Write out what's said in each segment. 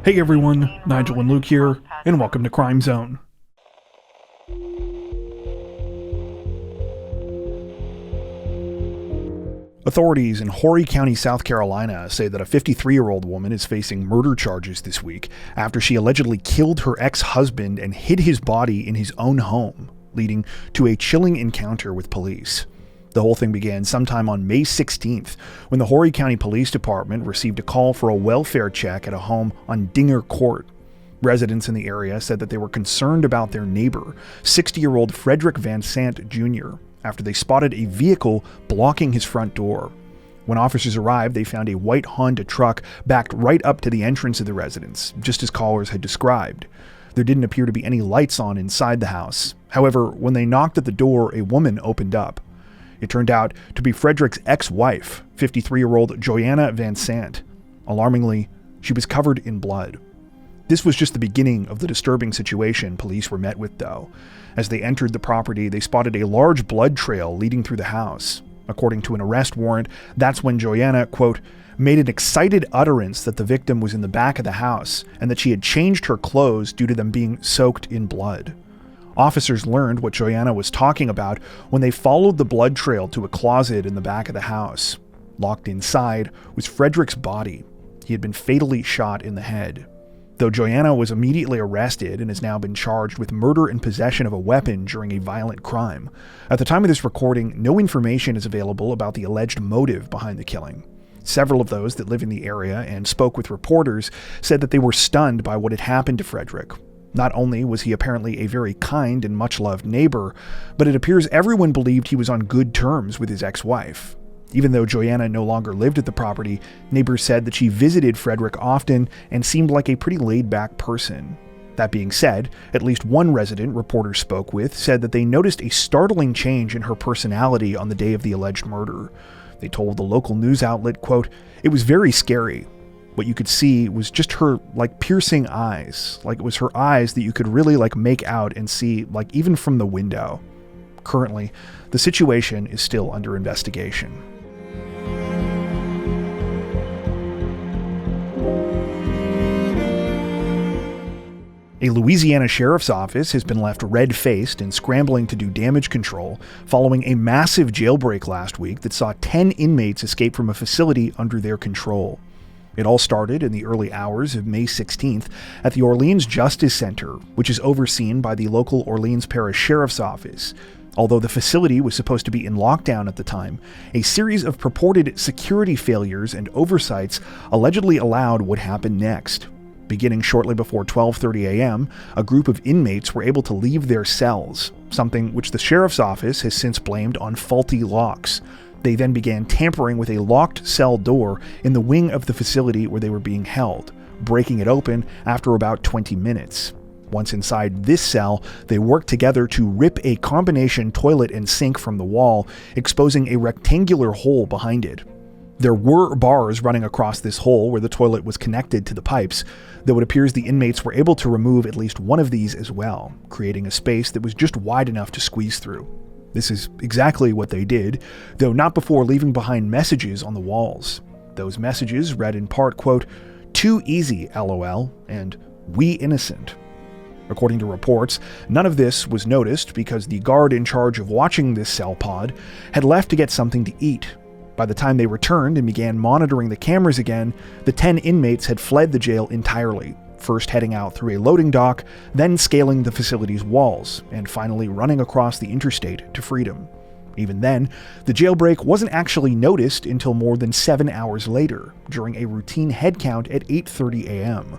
Hey everyone, Nigel and Luke here, and welcome to Crime Zone. Authorities in Horry County, South Carolina say that a 53-year-old woman is facing murder charges this week after she allegedly killed her ex-husband and hid his body in his own home, leading to a chilling encounter with police. The whole thing began sometime on May 16th when the Horry County Police Department received a call for a welfare check at a home on Dinger Court. Residents in the area said that they were concerned about their neighbor, 60-year-old Frederick Van Sant Jr., after they spotted a vehicle blocking his front door. When officers arrived, they found a white Honda truck backed right up to the entrance of the residence, just as callers had described. There didn't appear to be any lights on inside the house. However, when they knocked at the door, a woman opened up. It turned out to be Frederick's ex-wife, 53-year-old Joanna Van Sant. Alarmingly, she was covered in blood. This was just the beginning of the disturbing situation police were met with, though. As they entered the property, they spotted a large blood trail leading through the house. According to an arrest warrant, that's when Joanna, quote, made an excited utterance that the victim was in the back of the house and that she had changed her clothes due to them being soaked in blood. Officers learned what Joanna was talking about when they followed the blood trail to a closet in the back of the house. Locked inside was Frederick's body. He had been fatally shot in the head. Though Joanna was immediately arrested and has now been charged with murder and possession of a weapon during a violent crime. At the time of this recording, no information is available about the alleged motive behind the killing. Several of those that live in the area and spoke with reporters said that they were stunned by what had happened to Frederick. Not only was he apparently a very kind and much-loved neighbor, but it appears everyone believed he was on good terms with his ex-wife. Even though Joanna no longer lived at the property, neighbors said that she visited Frederick often and seemed like a pretty laid-back person. That being said, at least one resident reporters spoke with said that they noticed a startling change in her personality on the day of the alleged murder. They told the local news outlet, quote, "It was very scary. What you could see was just her, piercing eyes. It was her eyes that you could really, make out and see, even from the window." Currently, the situation is still under investigation. A Louisiana sheriff's office has been left red-faced and scrambling to do damage control following a massive jailbreak last week that saw 10 inmates escape from a facility under their control. It all started in the early hours of May 16th at the Orleans Justice Center, which is overseen by the local Orleans Parish Sheriff's Office. Although the facility was supposed to be in lockdown at the time, a series of purported security failures and oversights allegedly allowed what happened next. Beginning shortly before 12:30 a.m., a group of inmates were able to leave their cells, something which the sheriff's office has since blamed on faulty locks. They then began tampering with a locked cell door in the wing of the facility where they were being held, breaking it open after about 20 minutes. Once inside this cell, they worked together to rip a combination toilet and sink from the wall, exposing a rectangular hole behind it. There were bars running across this hole where the toilet was connected to the pipes, though it appears the inmates were able to remove at least one of these as well, creating a space that was just wide enough to squeeze through. This is exactly what they did, though not before leaving behind messages on the walls. Those messages read in part, quote, "Too easy, LOL," and "We innocent." According to reports, none of this was noticed because the guard in charge of watching this cell pod had left to get something to eat. By the time they returned and began monitoring the cameras again, the 10 inmates had fled the jail entirely, first heading out through a loading dock, then scaling the facility's walls, and finally running across the interstate to freedom. Even then, the jailbreak wasn't actually noticed until more than 7 hours later, during a routine head count at 8:30 a.m.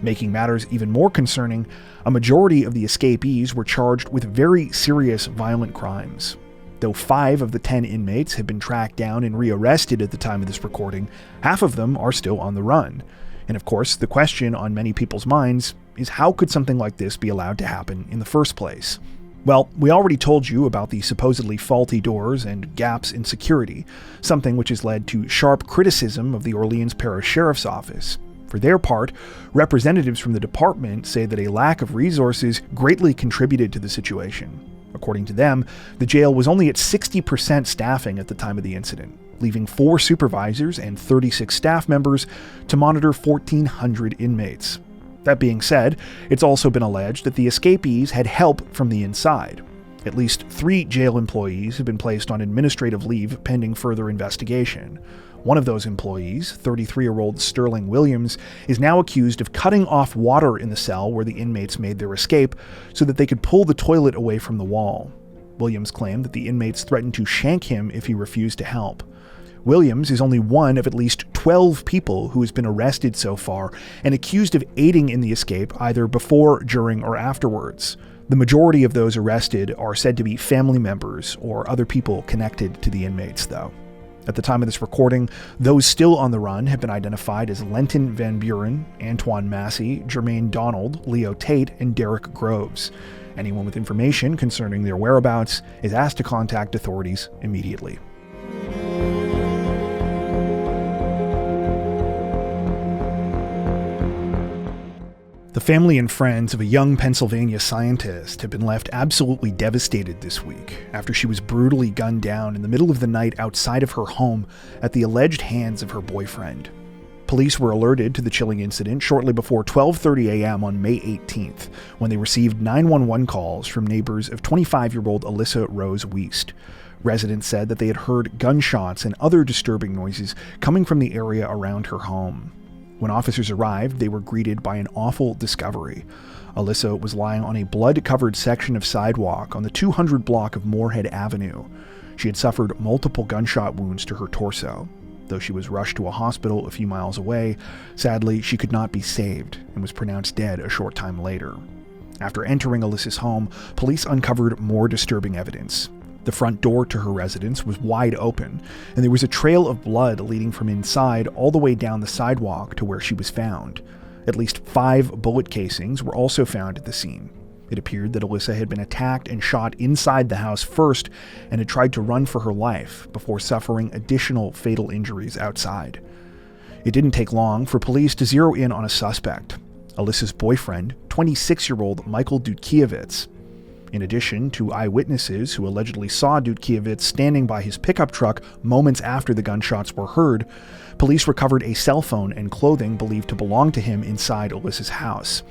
Making matters even more concerning, a majority of the escapees were charged with very serious violent crimes. Though 5 of the 10 inmates have been tracked down and rearrested at the time of this recording, half of them are still on the run. And of course, the question on many people's minds is how could something like this be allowed to happen in the first place? Well, we already told you about the supposedly faulty doors and gaps in security, something which has led to sharp criticism of the Orleans Parish Sheriff's Office. For their part, representatives from the department say that a lack of resources greatly contributed to the situation. According to them, the jail was only at 60% staffing at the time of the incident, leaving 4 supervisors and 36 staff members to monitor 1,400 inmates. That being said, it's also been alleged that the escapees had help from the inside. At least 3 jail employees have been placed on administrative leave pending further investigation. One of those employees, 33-year-old Sterling Williams, is now accused of cutting off water in the cell where the inmates made their escape so that they could pull the toilet away from the wall. Williams claimed that the inmates threatened to shank him if he refused to help. Williams is only one of at least 12 people who has been arrested so far and accused of aiding in the escape either before, during, or afterwards. The majority of those arrested are said to be family members or other people connected to the inmates, though. At the time of this recording, those still on the run have been identified as Lenton Van Buren, Antoine Massey, Jermaine Donald, Leo Tate, and Derek Groves. Anyone with information concerning their whereabouts is asked to contact authorities immediately. The family and friends of a young Pennsylvania scientist have been left absolutely devastated this week after she was brutally gunned down in the middle of the night outside of her home at the alleged hands of her boyfriend. Police were alerted to the chilling incident shortly before 12:30 a.m. on May 18th, when they received 911 calls from neighbors of 25-year-old Alyssa Rose Wiest. Residents said that they had heard gunshots and other disturbing noises coming from the area around her home. When officers arrived, they were greeted by an awful discovery. Alyssa was lying on a blood-covered section of sidewalk on the 200 block of Moorhead Avenue. She had suffered multiple gunshot wounds to her torso. Though she was rushed to a hospital a few miles away, sadly, she could not be saved and was pronounced dead a short time later. After entering Alyssa's home, police uncovered more disturbing evidence. The front door to her residence was wide open, and there was a trail of blood leading from inside all the way down the sidewalk to where she was found. At least 5 bullet casings were also found at the scene. It appeared that Alyssa had been attacked and shot inside the house first and had tried to run for her life before suffering additional fatal injuries outside. It didn't take long for police to zero in on a suspect, Alyssa's boyfriend, 26-year-old Michael Dudkiewicz. In addition to eyewitnesses who allegedly saw Dudkiewicz standing by his pickup truck moments after the gunshots were heard, police recovered a cell phone and clothing believed to belong to him inside Alyssa's house.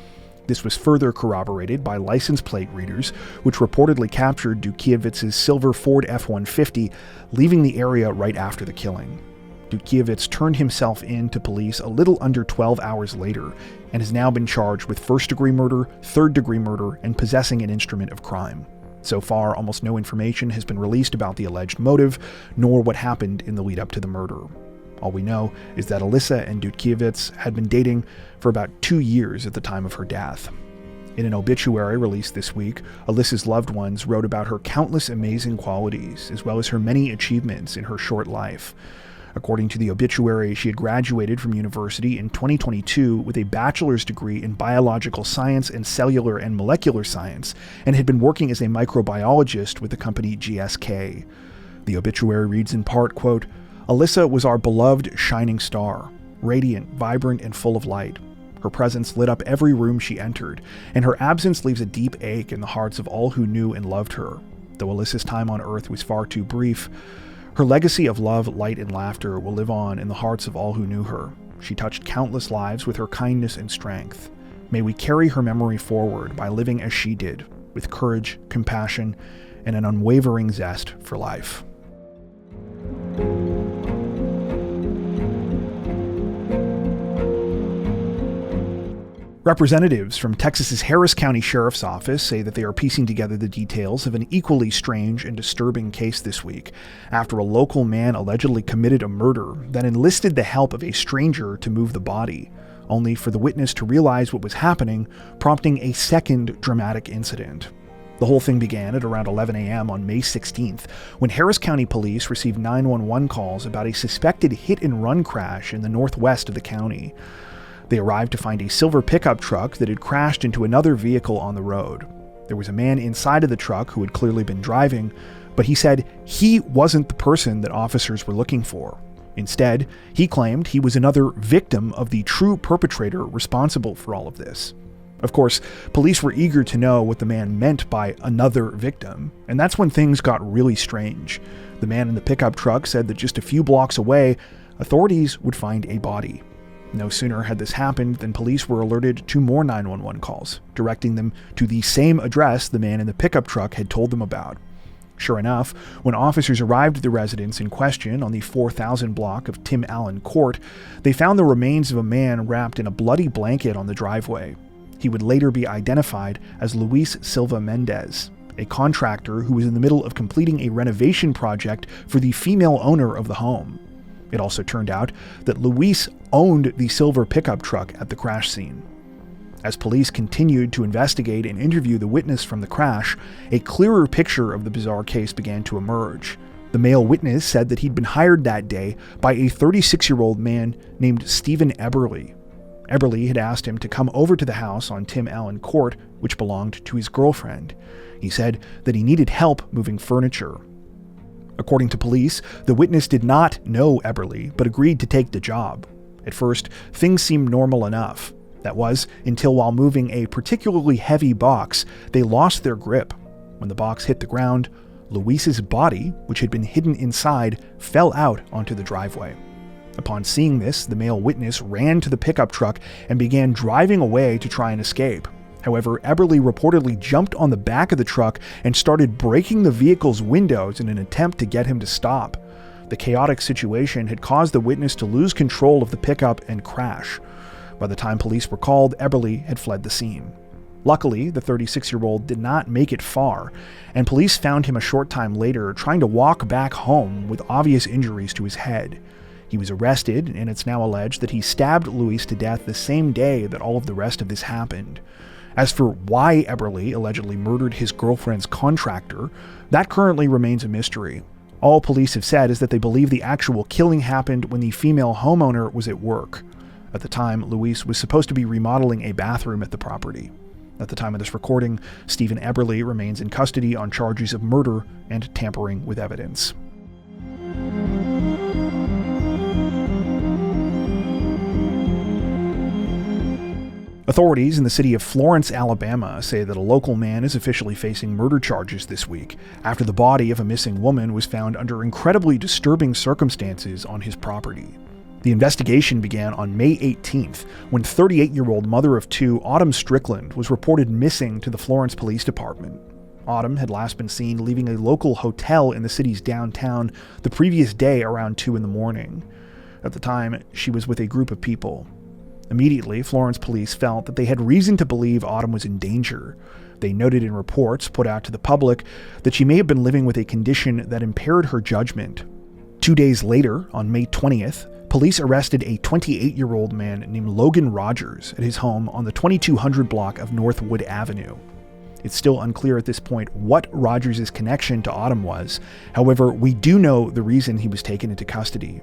This was further corroborated by license plate readers, which reportedly captured Dudkiewicz's silver Ford F-150, leaving the area right after the killing. Dudkiewicz turned himself in to police a little under 12 hours later and has now been charged with first-degree murder, third-degree murder, and possessing an instrument of crime. So far, almost no information has been released about the alleged motive, nor what happened in the lead-up to the murder. All we know is that Alyssa and Dudkiewicz had been dating for about 2 years at the time of her death. In an obituary released this week, Alyssa's loved ones wrote about her countless amazing qualities, as well as her many achievements in her short life. According to the obituary, she had graduated from university in 2022 with a bachelor's degree in biological science and cellular and molecular science, and had been working as a microbiologist with the company GSK. The obituary reads in part, quote, "Alyssa was our beloved shining star, radiant, vibrant, and full of light. Her presence lit up every room she entered, and her absence leaves a deep ache in the hearts of all who knew and loved her. Though Alyssa's time on Earth was far too brief, her legacy of love, light, and laughter will live on in the hearts of all who knew her. She touched countless lives with her kindness and strength. May we carry her memory forward by living as she did, with courage, compassion, and an unwavering zest for life." Representatives from Texas's Harris County Sheriff's Office say that they are piecing together the details of an equally strange and disturbing case this week, after a local man allegedly committed a murder that enlisted the help of a stranger to move the body, only for the witness to realize what was happening, prompting a second dramatic incident. The whole thing began at around 11 a.m. on May 16th, when Harris County police received 911 calls about a suspected hit-and-run crash in the northwest of the county. They arrived to find a silver pickup truck that had crashed into another vehicle on the road. There was a man inside of the truck who had clearly been driving, but he said he wasn't the person that officers were looking for. Instead, he claimed he was another victim of the true perpetrator responsible for all of this. Of course, police were eager to know what the man meant by another victim, and that's when things got really strange. The man in the pickup truck said that just a few blocks away, authorities would find a body. No sooner had this happened than police were alerted to more 911 calls, directing them to the same address the man in the pickup truck had told them about. Sure enough, when officers arrived at the residence in question on the 4000 block of Tim Allen Court, they found the remains of a man wrapped in a bloody blanket on the driveway. He would later be identified as Luis Silva Mendez, a contractor who was in the middle of completing a renovation project for the female owner of the home. It also turned out that Luis owned the silver pickup truck at the crash scene. As police continued to investigate and interview the witness from the crash, a clearer picture of the bizarre case began to emerge. The male witness said that he'd been hired that day by a 36-year-old man named Stephen Eberly. Eberly had asked him to come over to the house on Tim Allen Court, which belonged to his girlfriend. He said that he needed help moving furniture. According to police, the witness did not know Eberly, but agreed to take the job. At first, things seemed normal enough. That was, until while moving a particularly heavy box, they lost their grip. When the box hit the ground, Luis's body, which had been hidden inside, fell out onto the driveway. Upon seeing this, the male witness ran to the pickup truck and began driving away to try and escape. However, Eberly reportedly jumped on the back of the truck and started breaking the vehicle's windows in an attempt to get him to stop. The chaotic situation had caused the witness to lose control of the pickup and crash. By the time police were called, Eberly had fled the scene. Luckily, the 36-year-old did not make it far, and police found him a short time later trying to walk back home with obvious injuries to his head. He was arrested, and it's now alleged that he stabbed Luis to death the same day that all of the rest of this happened. As for why Eberly allegedly murdered his girlfriend's contractor, that currently remains a mystery. All police have said is that they believe the actual killing happened when the female homeowner was at work. At the time, Luis was supposed to be remodeling a bathroom at the property. At the time of this recording, Stephen Eberly remains in custody on charges of murder and tampering with evidence. Authorities in the city of Florence, Alabama, say that a local man is officially facing murder charges this week after the body of a missing woman was found under incredibly disturbing circumstances on his property. The investigation began on May 18th when 38-year-old mother of two Autumn Strickland was reported missing to the Florence Police Department. Autumn had last been seen leaving a local hotel in the city's downtown the previous day around 2 a.m. At the time, she was with a group of people. Immediately, Florence police felt that they had reason to believe Autumn was in danger. They noted in reports put out to the public that she may have been living with a condition that impaired her judgment. 2 days later, on May 20th, police arrested a 28-year-old man named Logan Rogers at his home on the 2200 block of Northwood Avenue. It's still unclear at this point what Rogers' connection to Autumn was. However, we do know the reason he was taken into custody.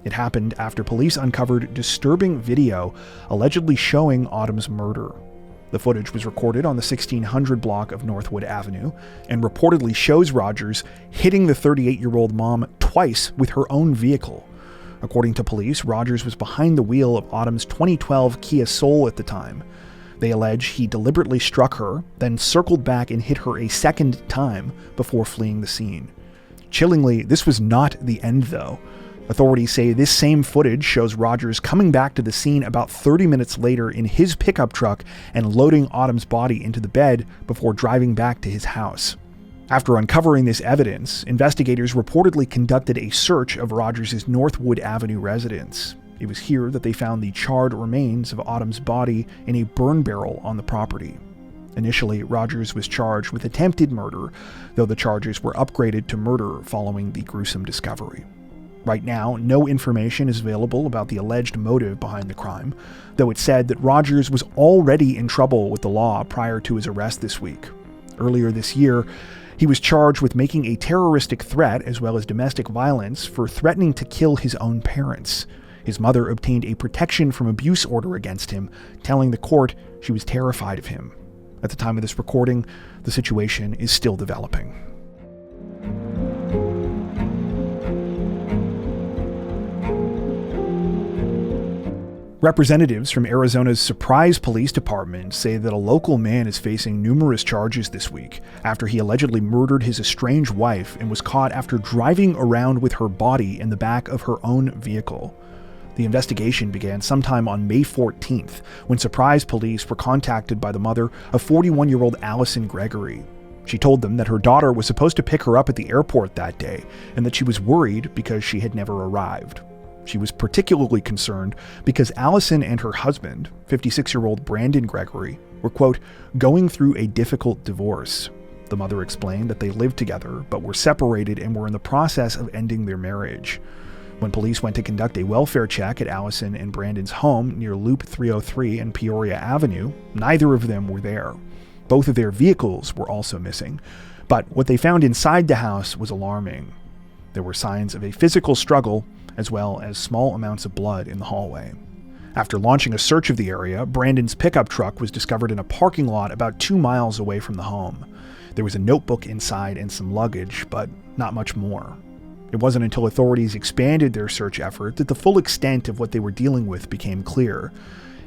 It happened after police uncovered disturbing video allegedly showing Autumn's murder. The footage was recorded on the 1600 block of Northwood Avenue and reportedly shows Rogers hitting the 38-year-old mom twice with her own vehicle. According to police, Rogers was behind the wheel of Autumn's 2012 Kia Soul at the time. They allege he deliberately struck her, then circled back and hit her a second time before fleeing the scene. Chillingly, this was not the end though. Authorities say this same footage shows Rogers coming back to the scene about 30 minutes later in his pickup truck and loading Autumn's body into the bed before driving back to his house. After uncovering this evidence, investigators reportedly conducted a search of Rogers' Northwood Avenue residence. It was here that they found the charred remains of Autumn's body in a burn barrel on the property. Initially, Rogers was charged with attempted murder, though the charges were upgraded to murder following the gruesome discovery. Right now, no information is available about the alleged motive behind the crime, though it's said that Rogers was already in trouble with the law prior to his arrest this week. Earlier this year, he was charged with making a terroristic threat as well as domestic violence for threatening to kill his own parents. His mother obtained a protection from abuse order against him, telling the court she was terrified of him. At the time of this recording, the situation is still developing. Representatives from Arizona's Surprise Police Department say that a local man is facing numerous charges this week after he allegedly murdered his estranged wife and was caught after driving around with her body in the back of her own vehicle. The investigation began sometime on May 14th, when surprise police were contacted by the mother of 41-year-old Allison Gregory. She told them that her daughter was supposed to pick her up at the airport that day, and that she was worried because she had never arrived. She was particularly concerned because Allison and her husband, 56-year-old Brandon Gregory, were, quote, going through a difficult divorce. The mother explained that they lived together, but were separated and were in the process of ending their marriage. When police went to conduct a welfare check at Allison and Brandon's home near Loop 303 and Peoria Avenue, neither of them were there. Both of their vehicles were also missing, but what they found inside the house was alarming. There were signs of a physical struggle, as well as small amounts of blood in the hallway. After launching a search of the area, Brandon's pickup truck was discovered in a parking lot about 2 miles away from the home. There was a notebook inside and some luggage, but not much more. It wasn't until authorities expanded their search effort that the full extent of what they were dealing with became clear.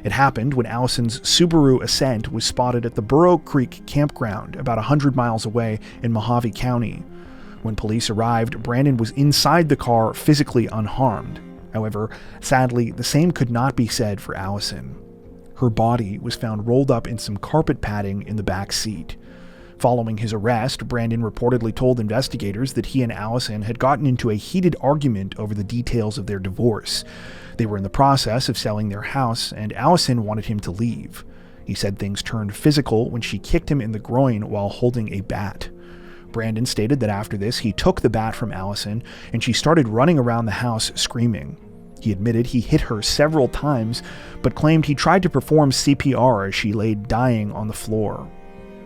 It happened when Allison's Subaru Ascent was spotted at the Burrow Creek campground about 100 miles away in Mojave County. When police arrived, Brandon was inside the car physically unharmed. However, sadly, the same could not be said for Allison. Her body was found rolled up in some carpet padding in the back seat. Following his arrest, Brandon reportedly told investigators that he and Allison had gotten into a heated argument over the details of their divorce. They were in the process of selling their house, and Allison wanted him to leave. He said things turned physical when she kicked him in the groin while holding a bat. Brandon stated that after this, he took the bat from Allison, and she started running around the house screaming. He admitted he hit her several times, but claimed he tried to perform CPR as she lay dying on the floor.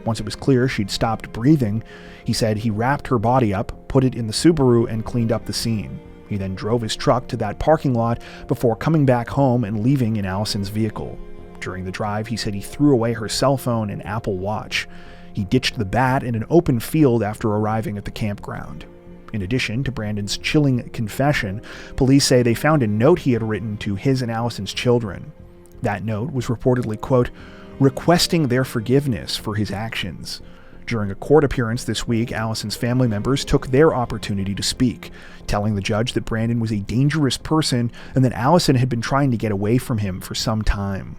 Once it was clear she'd stopped breathing, he said he wrapped her body up, put it in the Subaru, and cleaned up the scene. He then drove his truck to that parking lot before coming back home and leaving in Allison's vehicle. During the drive, he said he threw away her cell phone and Apple Watch. He ditched the bat in an open field after arriving at the campground. In addition to Brandon's chilling confession, police say they found a note he had written to his and Allison's children. That note was reportedly, quote, requesting their forgiveness for his actions. During a court appearance this week, Allison's family members took their opportunity to speak, telling the judge that Brandon was a dangerous person and that Allison had been trying to get away from him for some time.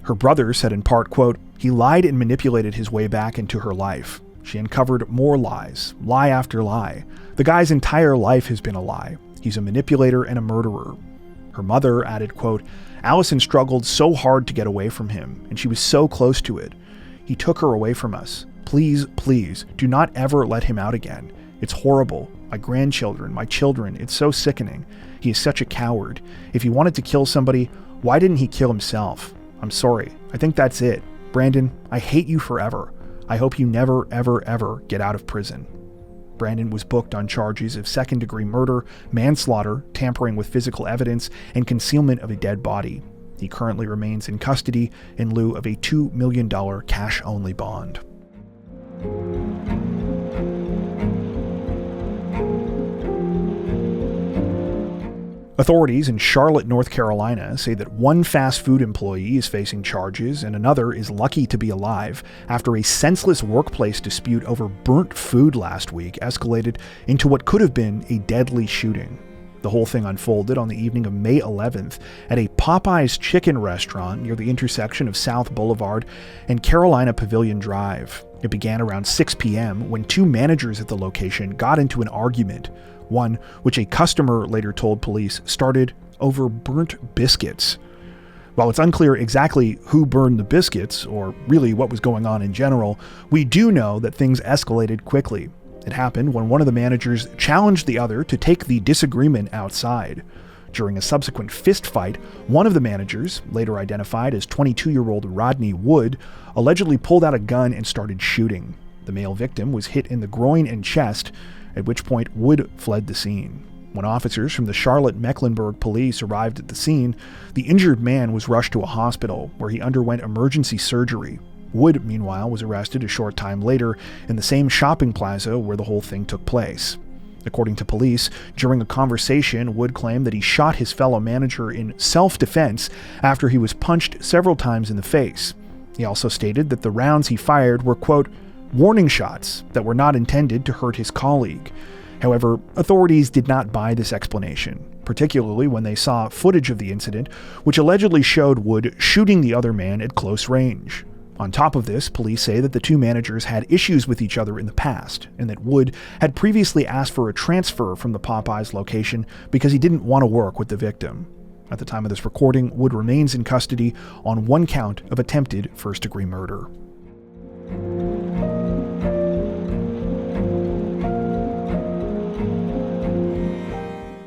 Her brother said in part, quote, he lied and manipulated his way back into her life. She uncovered more lies, lie after lie. The guy's entire life has been a lie. He's a manipulator and a murderer. Her mother added, quote, Allison struggled so hard to get away from him, and she was so close to it. He took her away from us. Please, please, do not ever let him out again. It's horrible. My grandchildren, my children, it's so sickening. He is such a coward. If he wanted to kill somebody, why didn't he kill himself? I'm sorry. I think that's it. Brandon, I hate you forever. I hope you never, ever, ever get out of prison. Brandon was booked on charges of second-degree murder, manslaughter, tampering with physical evidence, and concealment of a dead body. He currently remains in custody in lieu of a $2 million cash-only bond. Authorities in Charlotte, North Carolina say that one fast food employee is facing charges and another is lucky to be alive after a senseless workplace dispute over burnt food last week escalated into what could have been a deadly shooting. The whole thing unfolded on the evening of May 11th at a Popeye's chicken restaurant near the intersection of South Boulevard and Carolina Pavilion Drive. It began around 6 p.m. when two managers at the location got into an argument, one which a customer later told police started over burnt biscuits. While it's unclear exactly who burned the biscuits, or really what was going on in general, we do know that things escalated quickly. It happened when one of the managers challenged the other to take the disagreement outside. During a subsequent fist fight, one of the managers, later identified as 22-year-old Rodney Wood, allegedly pulled out a gun and started shooting. The male victim was hit in the groin and chest, at which point Wood fled the scene. When officers from the Charlotte-Mecklenburg police arrived at the scene, the injured man was rushed to a hospital where he underwent emergency surgery. Wood, meanwhile, was arrested a short time later in the same shopping plaza where the whole thing took place. According to police, during a conversation, Wood claimed that he shot his fellow manager in self-defense after he was punched several times in the face. He also stated that the rounds he fired were, quote, warning shots that were not intended to hurt his colleague. However, authorities did not buy this explanation, particularly when they saw footage of the incident, which allegedly showed Wood shooting the other man at close range. On top of this, police say that the two managers had issues with each other in the past, and that Wood had previously asked for a transfer from the Popeyes location because he didn't want to work with the victim. At the time of this recording, Wood remains in custody on one count of attempted first-degree murder.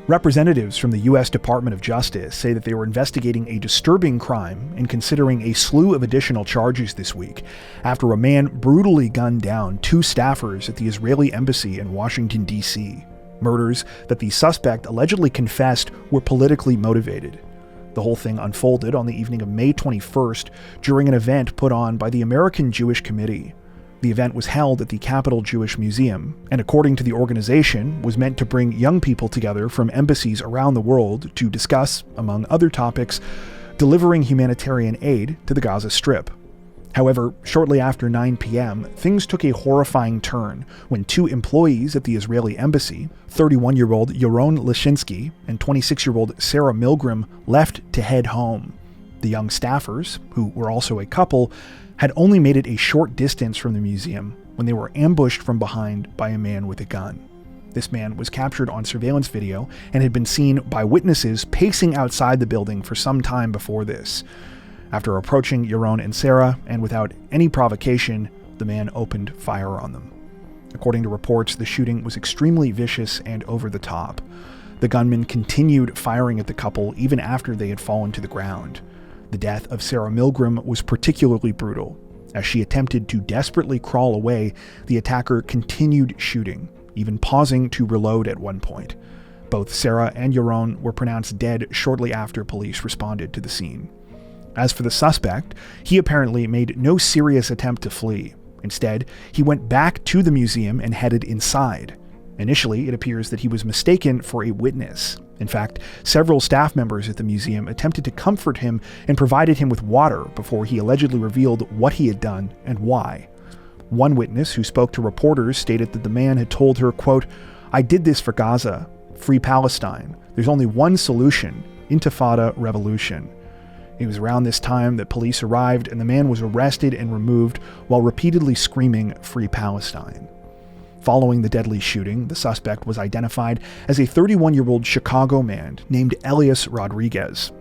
Representatives from the U.S. Department of Justice say that they were investigating a disturbing crime and considering a slew of additional charges this week after a man brutally gunned down two staffers at the Israeli embassy in Washington, D.C. Murders that the suspect allegedly confessed were politically motivated. The whole thing unfolded on the evening of May 21st during an event put on by the American Jewish Committee. The event was held at the Capitol Jewish Museum, and according to the organization, was meant to bring young people together from embassies around the world to discuss, among other topics, delivering humanitarian aid to the Gaza Strip. However, shortly after 9 p.m., things took a horrifying turn when two employees at the Israeli embassy, 31-year-old Yaron Lishinsky and 26-year-old Sarah Milgram, left to head home. The young staffers, who were also a couple, had only made it a short distance from the museum when they were ambushed from behind by a man with a gun. This man was captured on surveillance video and had been seen by witnesses pacing outside the building for some time before this. After approaching Yaron and Sarah, and without any provocation, the man opened fire on them. According to reports, the shooting was extremely vicious and over the top. The gunman continued firing at the couple even after they had fallen to the ground. The death of Sarah Milgram was particularly brutal. As she attempted to desperately crawl away, the attacker continued shooting, even pausing to reload at one point. Both Sarah and Yaron were pronounced dead shortly after police responded to the scene. As for the suspect, he apparently made no serious attempt to flee. Instead, he went back to the museum and headed inside. Initially, it appears that he was mistaken for a witness. In fact, several staff members at the museum attempted to comfort him and provided him with water before he allegedly revealed what he had done and why. One witness who spoke to reporters stated that the man had told her, quote, "I did this for Gaza, free Palestine. There's only one solution, Intifada revolution." It was around this time that police arrived and the man was arrested and removed while repeatedly screaming, "Free Palestine." Following the deadly shooting, the suspect was identified as a 31-year-old Chicago man named Elias Rodriguez.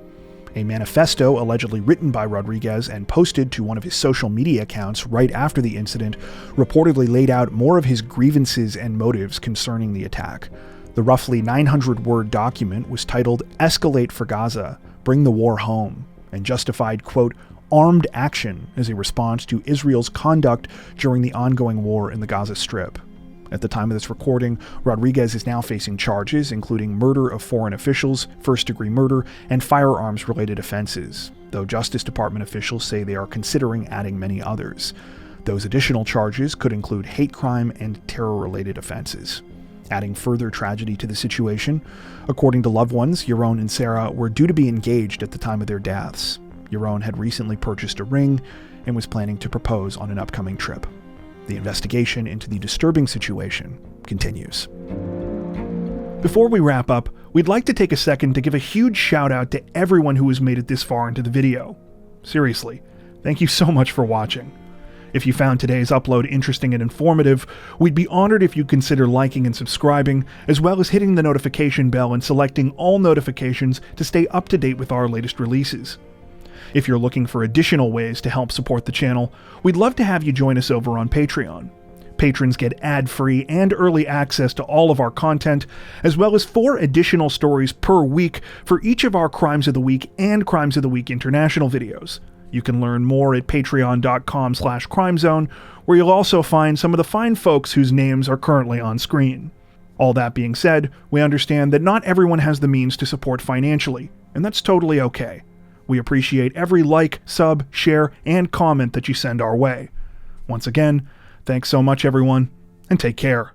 A manifesto allegedly written by Rodriguez and posted to one of his social media accounts right after the incident reportedly laid out more of his grievances and motives concerning the attack. The roughly 900-word document was titled "Escalate for Gaza, Bring the War Home," and justified, quote, "armed action" as a response to Israel's conduct during the ongoing war in the Gaza Strip. At the time of this recording, Rodriguez is now facing charges including murder of foreign officials, first-degree murder, and firearms-related offenses, though Justice Department officials say they are considering adding many others. Those additional charges could include hate crime and terror-related offenses. Adding further tragedy to the situation, according to loved ones, Yaron and Sarah were due to be engaged at the time of their deaths. Yaron had recently purchased a ring and was planning to propose on an upcoming trip. The investigation into the disturbing situation continues. Before we wrap up, we'd like to take a second to give a huge shout out to everyone who has made it this far into the video. Seriously, thank you so much for watching. If you found today's upload interesting and informative, we'd be honored if you'd consider liking and subscribing, as well as hitting the notification bell and selecting all notifications to stay up to date with our latest releases. If you're looking for additional ways to help support the channel, we'd love to have you join us over on Patreon. Patrons get ad-free and early access to all of our content, as well as 4 additional stories per week for each of our Crimes of the Week and Crimes of the Week International videos. You can learn more at patreon.com/crimezone, where you'll also find some of the fine folks whose names are currently on screen. All that being said, we understand that not everyone has the means to support financially, and that's totally okay. We appreciate every like, sub, share, and comment that you send our way. Once again, thanks so much everyone, and take care.